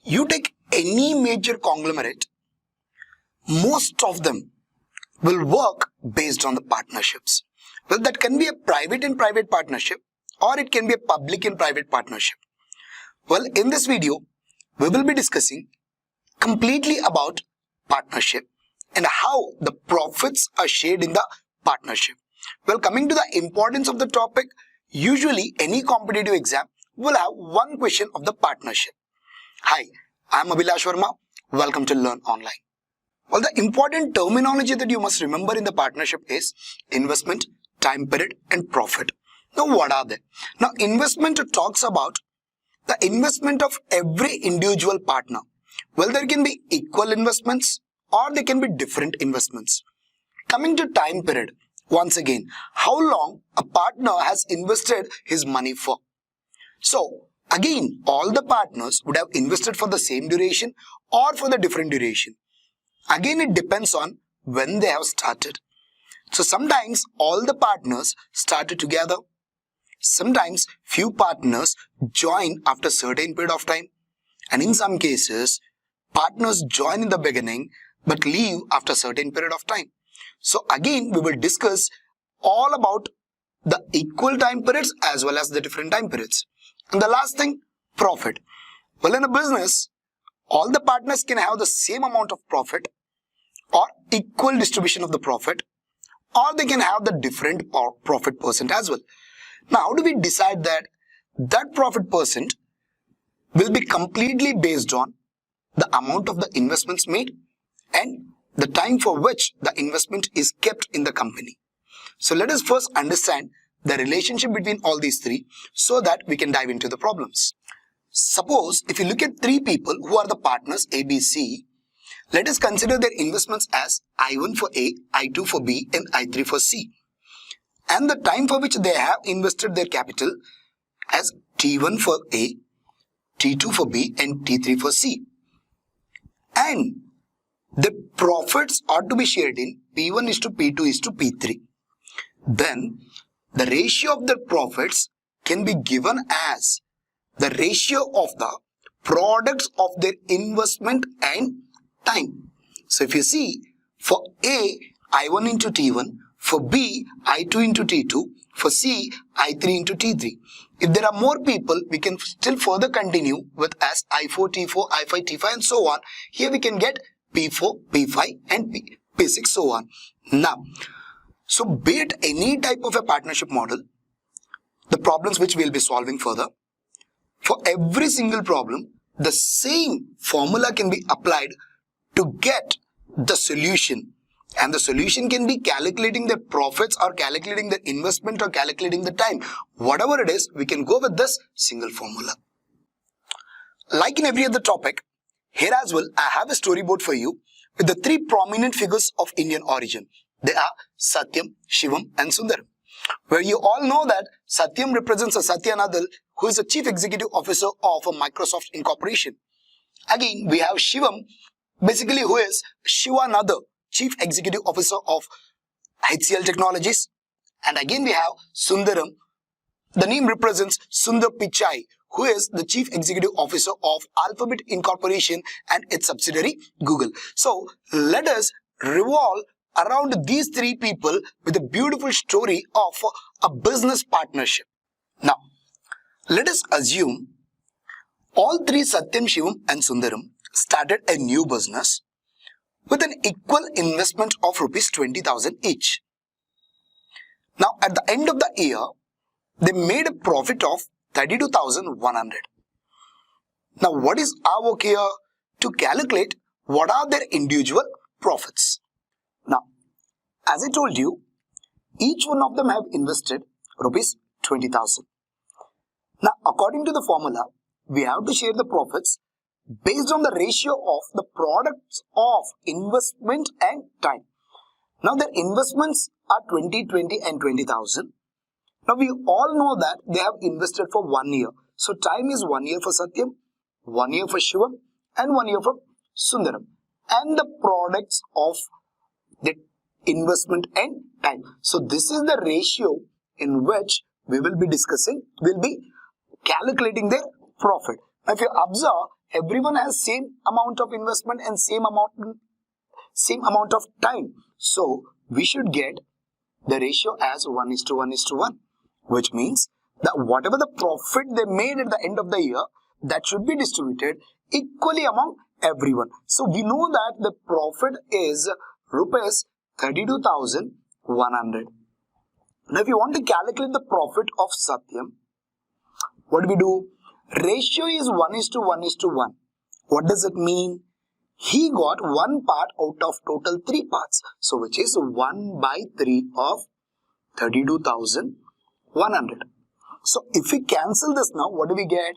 You take any major conglomerate, most of them will work based on the partnerships. Well, that can be a private and private partnership, or it can be a public and private partnership. Well, in this video, we will be discussing completely about partnership and how the profits are shared in the partnership. Well, coming to the importance of the topic, usually any competitive exam will have one question of the partnership. Hi, I am Abhilash Varma. Welcome to Learn Online. Well, the important terminology that you must remember in the partnership is investment, time period and profit. Now, what are they? Now, investment talks about the investment of every individual partner. Well, there can be equal investments or there can be different investments. Coming to time period, once again, how long a partner has invested his money for. So, again, all the partners would have invested for the same duration or for the different duration. Again, it depends on when they have started. So, sometimes all the partners started together. Sometimes few partners join after a certain period of time. And in some cases, partners join in the beginning but leave after a certain period of time. So again, we will discuss all about the equal time periods as well as the different time periods. And the last thing, profit. Well, in a business, all the partners can have the same amount of profit or equal distribution of the profit, or they can have the different profit percent as well. Now, how do we decide that that profit percent will be completely based on the amount of the investments made and the time for which the investment is kept in the company? So let us first understand the relationship between all these three so that we can dive into the problems. Suppose if you look at three people who are the partners A, B, C, let us consider their investments as I1 for A, I2 for B and I3 for C. And the time for which they have invested their capital as T1 for A, T2 for B and T3 for C. And the profits are to be shared in P1 is to P2 is to P3. Then the ratio of the profits can be given as the ratio of the products of their investment and time. So if you see, for A, I1 into T1, for B, I2 into T2, for C, I3 into T3. If there are more people, we can still further continue with as I4, T4, I5, T5 and so on. Here we can get P4, P5 and P6 so on. Now, so be it any type of a partnership model, the problems which we will be solving further, for every single problem, the same formula can be applied to get the solution. And the solution can be calculating the profits or calculating the investment or calculating the time. Whatever it is, we can go with this single formula. Like in every other topic, here as well, I have a storyboard for you with the three prominent figures of Indian origin. They are Satyam, Shivam and Sundaram. Where you all know that Satyam represents a Satya Nadal, who is the Chief Executive Officer of Microsoft Incorporation. Again, we have Shivam, basically who is Shiva Nadal, Chief Executive Officer of HCL Technologies. And again we have Sundaram. The name represents Sundar Pichai, who is the Chief Executive Officer of Alphabet Incorporation and its subsidiary Google. So let us revolve around these three people with a beautiful story of a business partnership. Now, let us assume all three Satyam, Shivam and Sundaram started a new business with an equal investment of rupees 20,000 each. Now, at the end of the year, they made a profit of 32,100. Now, what is our work here? To calculate what are their individual profits. Now, as I told you, each one of them have invested rupees 20,000. Now, according to the formula, we have to share the profits based on the ratio of the products of investment and time. Now, their investments are 20, 20 and 20,000. Now, we all know that they have invested for 1 year. So, time is 1 year for Satyam, 1 year for Shivam and 1 year for Sundaram. And the products of the investment and time. So, this is the ratio in which we will be discussing, we'll be calculating their profit. Now, if you observe, everyone has same amount of investment and same amount of time. So we should get the ratio as 1:1:1, which means that whatever the profit they made at the end of the year, that should be distributed equally among everyone. So we know that the profit is rupees 32,100. Now if you want to calculate the profit of Satyam, what do we do? Ratio is 1:1:1. What does it mean? He got one part out of total three parts. So which is 1/3 of 32,100. So if we cancel this now, what do we get?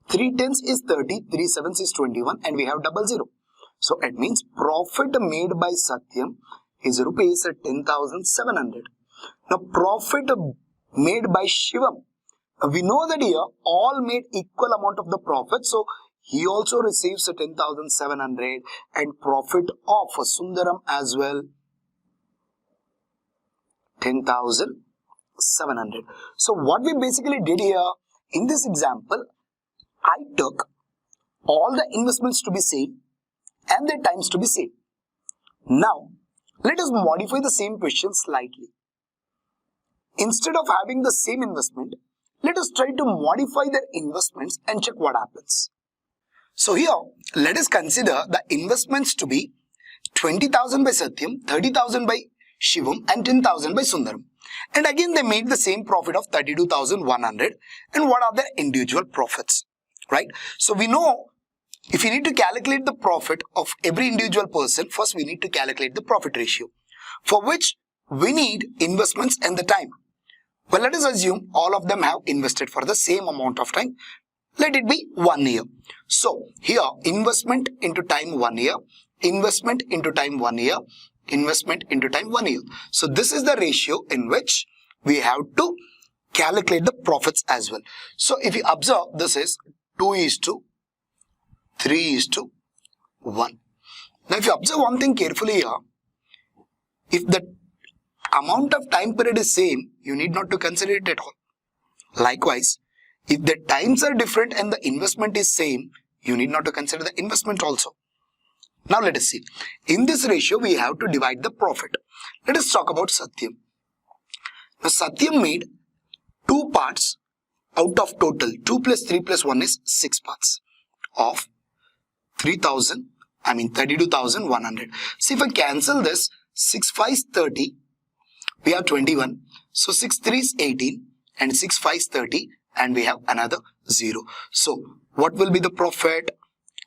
3 tens is 30, 3 sevens is 21, and we have 00. So it means profit made by Satyam is rupees 10,700. Now profit made by Shivam, we know that here all made equal amount of the profit, so he also receives 10,700, and profit of Sundaram as well 10,700. So what we basically did here in this example, I took all the investments to be same and their times to be same. Now let us modify the same question slightly. Instead of having the same investment, let us try to modify their investments and check what happens. So here, let us consider the investments to be 20,000 by Satyam, 30,000 by Shivam, and 10,000 by Sundaram. And again, they made the same profit of 32,100. And what are the individual profits, right? So we know if you need to calculate the profit of every individual person, first we need to calculate the profit ratio, for which we need investments and the time. Well, let us assume all of them have invested for the same amount of time. Let it be 1 year. So here investment into time 1 year, investment into time 1 year, investment into time 1 year. So this is the ratio in which we have to calculate the profits as well. So if you observe, this is 2:3:1. Now if you observe one thing carefully here, if the amount of time period is same, you need not to consider it at all. Likewise, if the times are different and the investment is same, you need not to consider the investment also. Now let us see. In this ratio, we have to divide the profit. Let us talk about Satyam. Now Satyam made 2 parts out of total 2 plus 3 plus 1 is 6 parts of 32,100. So if I cancel this, 6 5 is 30, we have 21. So 6 3 is 18 and 6 5 is 30, and we have another 0. So what will be the profit?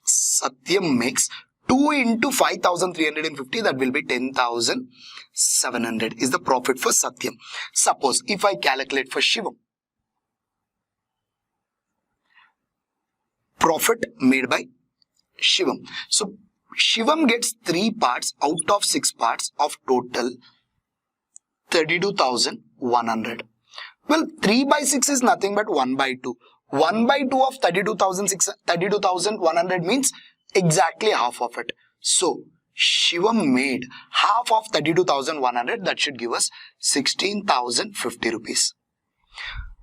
Satyam makes 2 into 5,350, that will be 10,700 is the profit for Satyam. Suppose if I calculate for Shivam, profit made by Shivam. So Shivam gets 3 parts out of 6 parts of total 32,100. Well, 3 by 6 is nothing but 1 by 2. 1 by 2 of 32,100 means exactly half of it. So Shivam made half of 32,100. That should give us 16,050 rupees.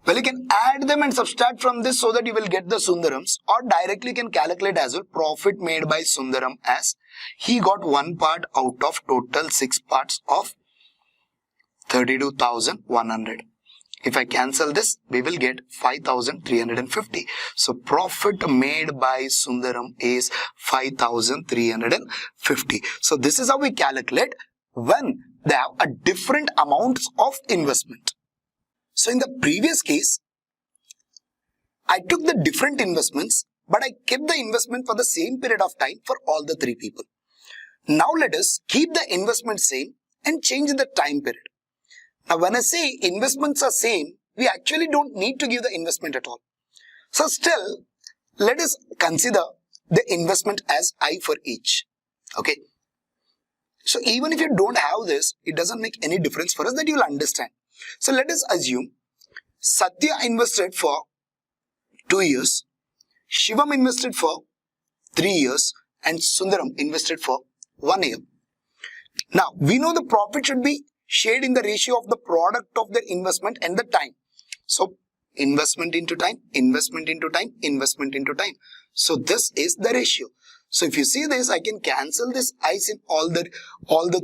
Well, you can add them and subtract from this so that you will get the Sundarams, or directly you can calculate as well profit made by Sundaram as he got 1 part out of total 6 parts of 32,100. If I cancel this, we will get 5,350. So profit made by Sundaram is 5,350. So this is how we calculate when they have a different amounts of investment. So in the previous case, I took the different investments, but I kept the investment for the same period of time for all the 3 people. Now let us keep the investment same and change the time period. Now when I say investments are same, we actually don't need to give the investment at all. So still, let us consider the investment as I for each. Okay. So even if you don't have this, it doesn't make any difference for us, that you will understand. So let us assume Satya invested for 2 years, Shivam invested for 3 years, and Sundaram invested for 1 year. Now we know the profit should be shared in the ratio of the product of the investment and the time. So investment into time, investment into time, investment into time. So this is the ratio. So if you see this, I can cancel this i's in all the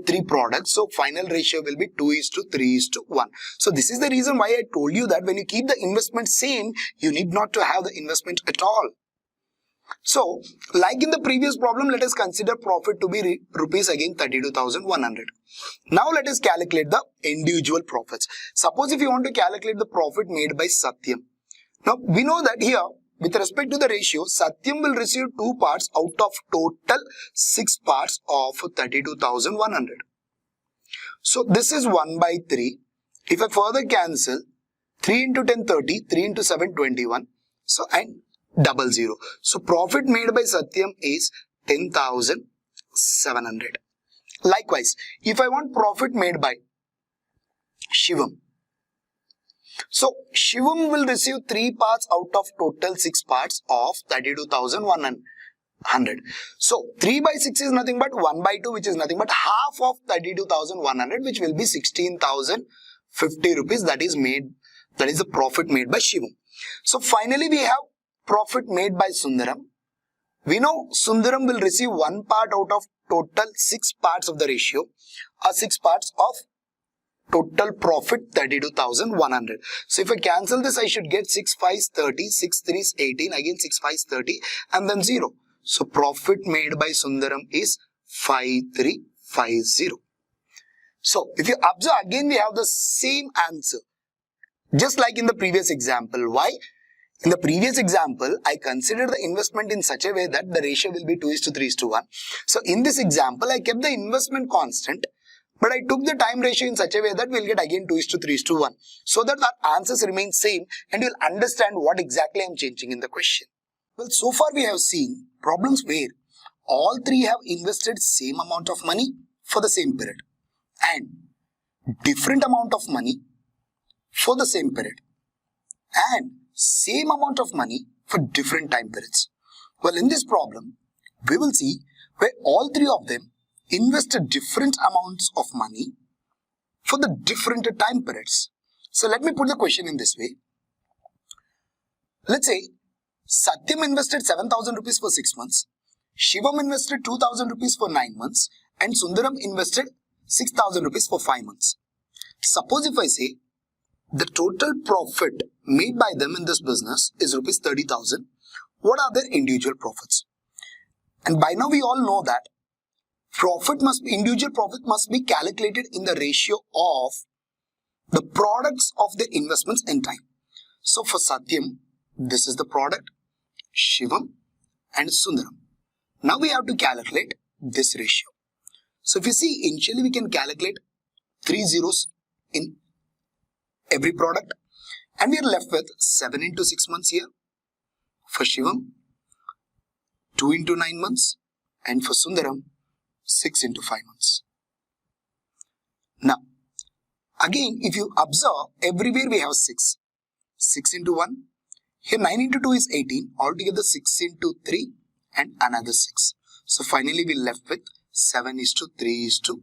three products. So final ratio will be 2:3:1. So this is the reason why I told you that when you keep the investment same, you need not to have the investment at all. So like in the previous problem, let us consider profit to be rupees again 32,100. Now let us calculate the individual profits. Suppose if you want to calculate the profit made by Satyam. Now we know that here with respect to the ratio, Satyam will receive 2 parts out of total 6 parts of 32,100. So this is 1/3. If I further cancel 3 into 10 30, 3 into 7 21. So and 00. So profit made by Satyam is 10,700. Likewise, if I want profit made by Shivam. So Shivam will receive 3 parts out of total 6 parts of 32,100. So 3/6 is nothing but 1/2, which is nothing but half of 32,100, which will be 16,050 rupees. That is the profit made by Shivam. So finally we have profit made by Sundaram. We know Sundaram will receive 1 part out of total 6 parts of the ratio, or 6 parts of total profit 32,100. So if I cancel this, I should get 6 5s 30, 6 3s 18, again 6 5s 30, and then 0. So profit made by Sundaram is 5350. So if you observe, again we have the same answer, just like in the previous example. Why? In the previous example, I considered the investment in such a way that the ratio will be 2:3:1. So in this example, I kept the investment constant, but I took the time ratio in such a way that we'll get again 2:3:1. So that our answers remain same and you'll understand what exactly I'm changing in the question. Well, so far we have seen problems where all three have invested same amount of money for the same period and different amount of money for the same period and same amount of money for different time periods. Well, in this problem, we will see where all three of them invested different amounts of money for the different time periods. So let me put the question in this way. Let's say Satyam invested 7,000 rupees for 6 months, Shivam invested 2,000 rupees for 9 months, and Sundaram invested 6,000 rupees for 5 months. Suppose if I say the total profit made by them in this business is rupees 30,000. What are their individual profits? And by now we all know that individual profit must be calculated in the ratio of the products of their investments in time. So for Satyam, this is the product, Shivam and Sundaram. Now we have to calculate this ratio. So if you see, initially we can calculate 3 zeros in every product, and we are left with 7 into 6 months here for Shivam, 2 into 9 months, and for Sundaram 6 into 5 months. Now again, if you observe, everywhere we have 6 into 1, here 9 into 2 is 18, altogether 6 into 3 and another 6. So finally we are left with 7:3:5.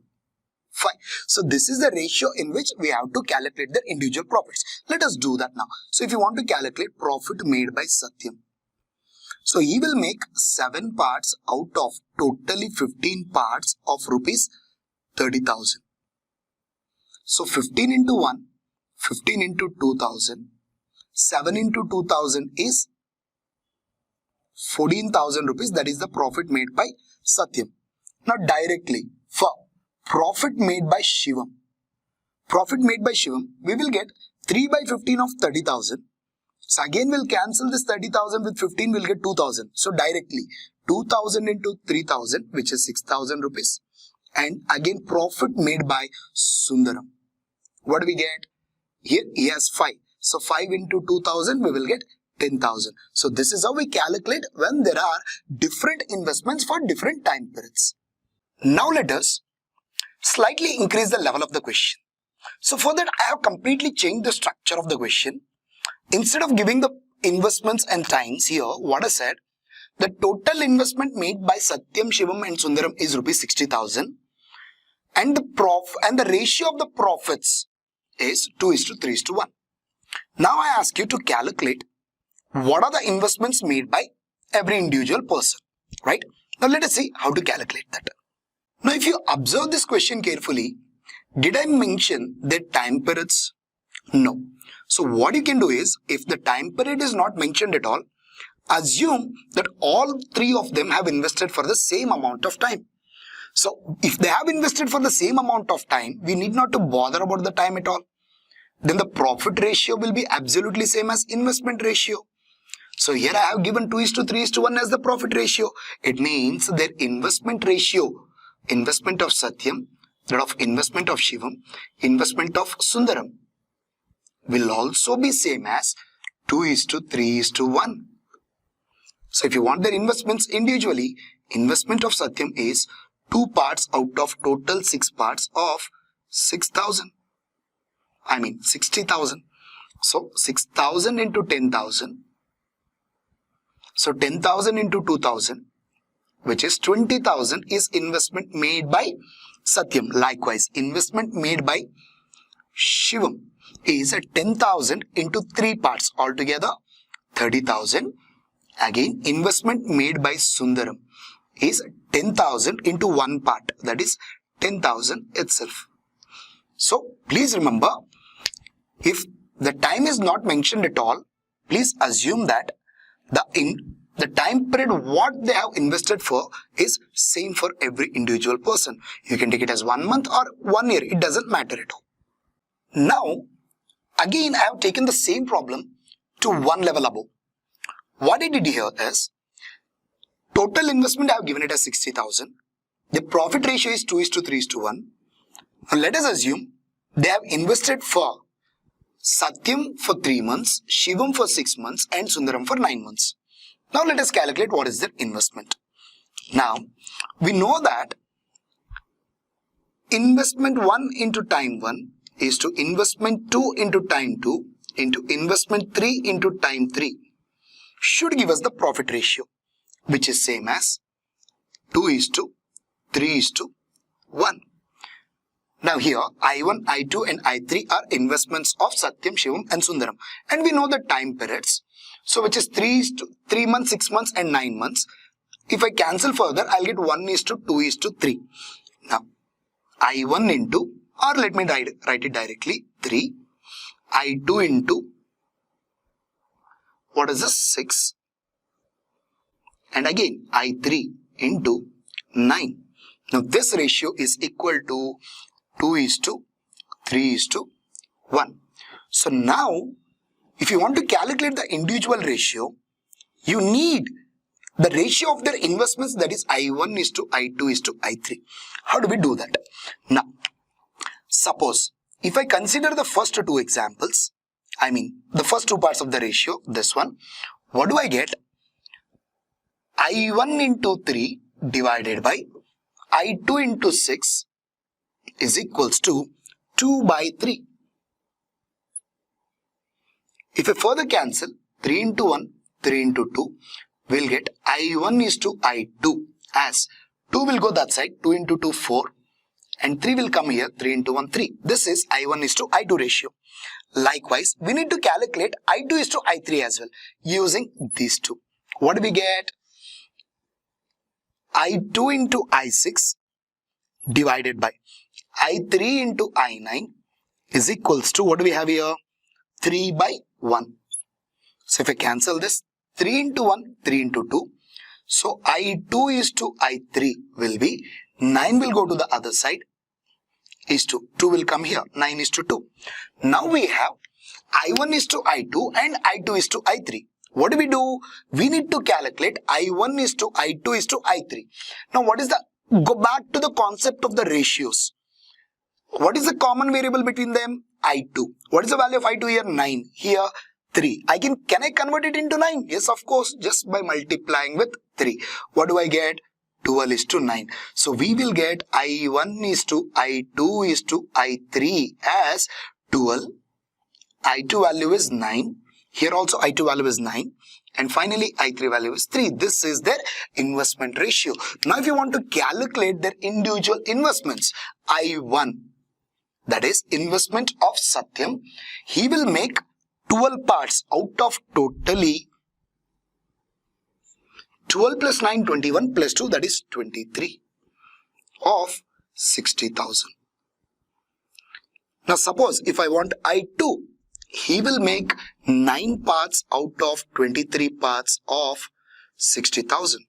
So this is the ratio in which we have to calculate the individual profits. Let us do that now. So if you want to calculate profit made by Satyam, so he will make 7 parts out of totally 15 parts of rupees 30,000. So 15 into 1, 15 into 2,000, 7 into 2,000 is 14,000 rupees. That is the profit made by Satyam. Now directly for profit made by Shivam. Profit made by Shivam, we will get 3/15 of 30,000. So again we'll cancel this 30,000 with 15, we'll get 2,000. So directly 2,000 into 3,000, which is 6,000 rupees. And again profit made by Sundaram. What do we get? Here he has 5. So 5 into 2,000, we will get 10,000. So this is how we calculate when there are different investments for different time periods. Now let us slightly increase the level of the question. So for that, I have completely changed the structure of the question. Instead of giving the investments and times here, what I said, the total investment made by Satyam, Shivam and Sundaram is rupees 60,000, and the ratio of the profits is 2:3:1. Now I ask you to calculate what are the investments made by every individual person, right? Now let us see how to calculate that. Now if you observe this question carefully, did I mention the time periods? No. So what you can do is, if the time period is not mentioned at all, assume that all three of them have invested for the same amount of time. So if they have invested for the same amount of time, we need not to bother about the time at all. Then the profit ratio will be absolutely same as investment ratio. So here I have given 2:3:1 as the profit ratio. It means their investment ratio, investment of Satyam, that of investment of Shivam, investment of Sundaram, will also be same as 2:3:1. So if you want their investments individually, investment of Satyam is 2 parts out of total 6 parts of 60,000. 60,000. So 6,000 into 10,000. So 10,000 into 2,000, which is 20,000, is investment made by Satyam. Likewise, investment made by Shivam is 10,000 into 3 parts, altogether 30,000. Again, investment made by Sundaram is 10,000 into 1 part, that is 10,000 itself. So please remember, if the time is not mentioned at all, please assume that the time period what they have invested for is same for every individual person. You can take it as 1 month or 1 year, it doesn't matter at all. Now, again I have taken the same problem to one level above. What I did here is, total investment I have given it as 60,000. The profit ratio is 2:3:1. Now let us assume they have invested for Satyam for 3 months, Shivam for 6 months and Sundaram for 9 months. Now let us calculate what is their investment. Now we know that investment 1 into time 1 is to investment 2 into time 2 into investment 3 into time 3 should give us the profit ratio, which is same as 2:3:1. Now here I1, I2 and I3 are investments of Satyam, Shivam and Sundaram, and we know the time periods, so which is 3 months, 6 months and 9 months. If I cancel further, I'll get 1:2:3. Now I1 into, or let me write it directly, 3, I2 into, what is this, 6, and again I3 into 9. Now this ratio is equal to 2:3:1. So now if you want to calculate the individual ratio, you need the ratio of their investments, that is I1:I2:I3. How do we do that? Now suppose if I consider the first 2 examples, the first 2 parts of the ratio, this one, what do I get? I1 into 3 divided by I2 into 6 is equals to 2/3. If I further cancel 3 into 1, 3 into 2, we'll get I1:I2 as 2 will go that side, 2 into 2, 4, and 3 will come here, 3 into 1, 3. This is I1:I2 ratio. Likewise, we need to calculate I2:I3 as well using these two. What do we get? I2 into I6 divided by I3 into I9 is equals to, what do we have here? 3/1. So if I cancel this, 3 into 1, 3 into 2. So I2:I3 will be, 9 will go to the other side, is to 2 will come here, 9:2. Now we have I1:I2 and I2:I3. What do? We need to calculate I1:I2:I3. Now what is the, go back to the concept of the ratios. What is the common variable between them? I2. What is the value of I2 here? 9. Here 3. Can I convert it into 9? Yes, of course, just by multiplying with 3. What do I get? 12:9. So we will get I1:I2:I3 as 12. I2 value is 9. Here also I2 value is 9. And finally I3 value is 3. This is their investment ratio. Now if you want to calculate their individual investments, I1, that is investment of Satyam, he will make 12 parts out of totally 12 plus 9, 21 plus 2, that is 23 of 60,000. Now suppose if I want I2, he will make 9 parts out of 23 parts of 60,000.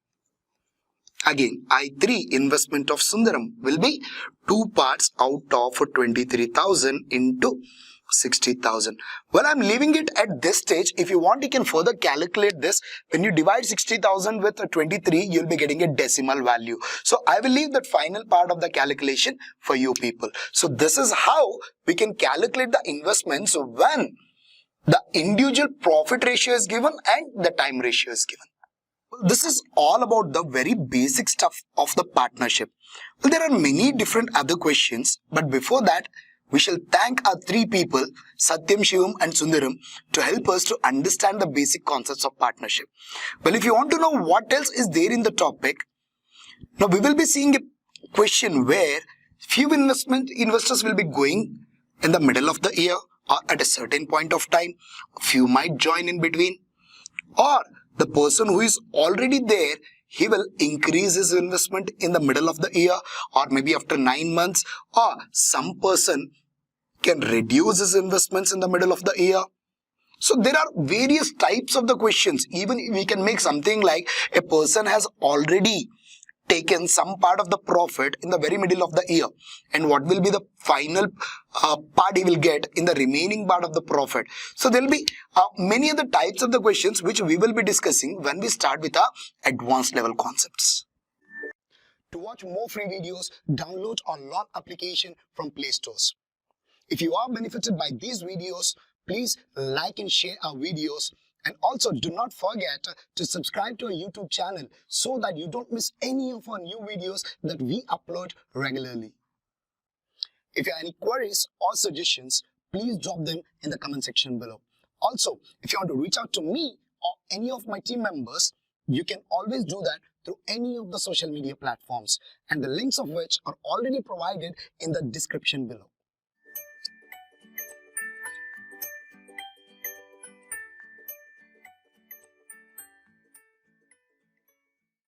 Again, I3 investment of Sundaram will be 2 parts out of 23,000 into 60,000. Well, I'm leaving it at this stage. If you want, you can further calculate this. When you divide 60,000 with 23, you'll be getting a decimal value. So I will leave that final part of the calculation for you people. So this is how we can calculate the investments when the individual profit ratio is given and the time ratio is given. Well, this is all about the very basic stuff of the partnership. Well, there are many different other questions, but before that, we shall thank our 3 people, Satyam, Shivam and Sundaram, to help us to understand the basic concepts of partnership. Well, if you want to know what else is there in the topic, now we will be seeing a question where few investors will be going in the middle of the year or at a certain point of time. Few might join in between, or the person who is already there, he will increase his investment in the middle of the year or maybe after 9 months, or some person can reduce his investments in the middle of the year. So there are various types of the questions. Even we can make something like a person has already taken some part of the profit in the very middle of the year, and what will be the final part he will get in the remaining part of the profit. So there will be many other types of the questions which we will be discussing when we start with our advanced level concepts. To watch more free videos, download our LON application from Play Stores. If you are benefited by these videos, please like and share our videos, and also do not forget to subscribe to our YouTube channel so that you don't miss any of our new videos that we upload regularly. If you have any queries or suggestions, please drop them in the comment section below. Also, if you want to reach out to me or any of my team members, you can always do that through any of the social media platforms, and the links of which are already provided in the description below.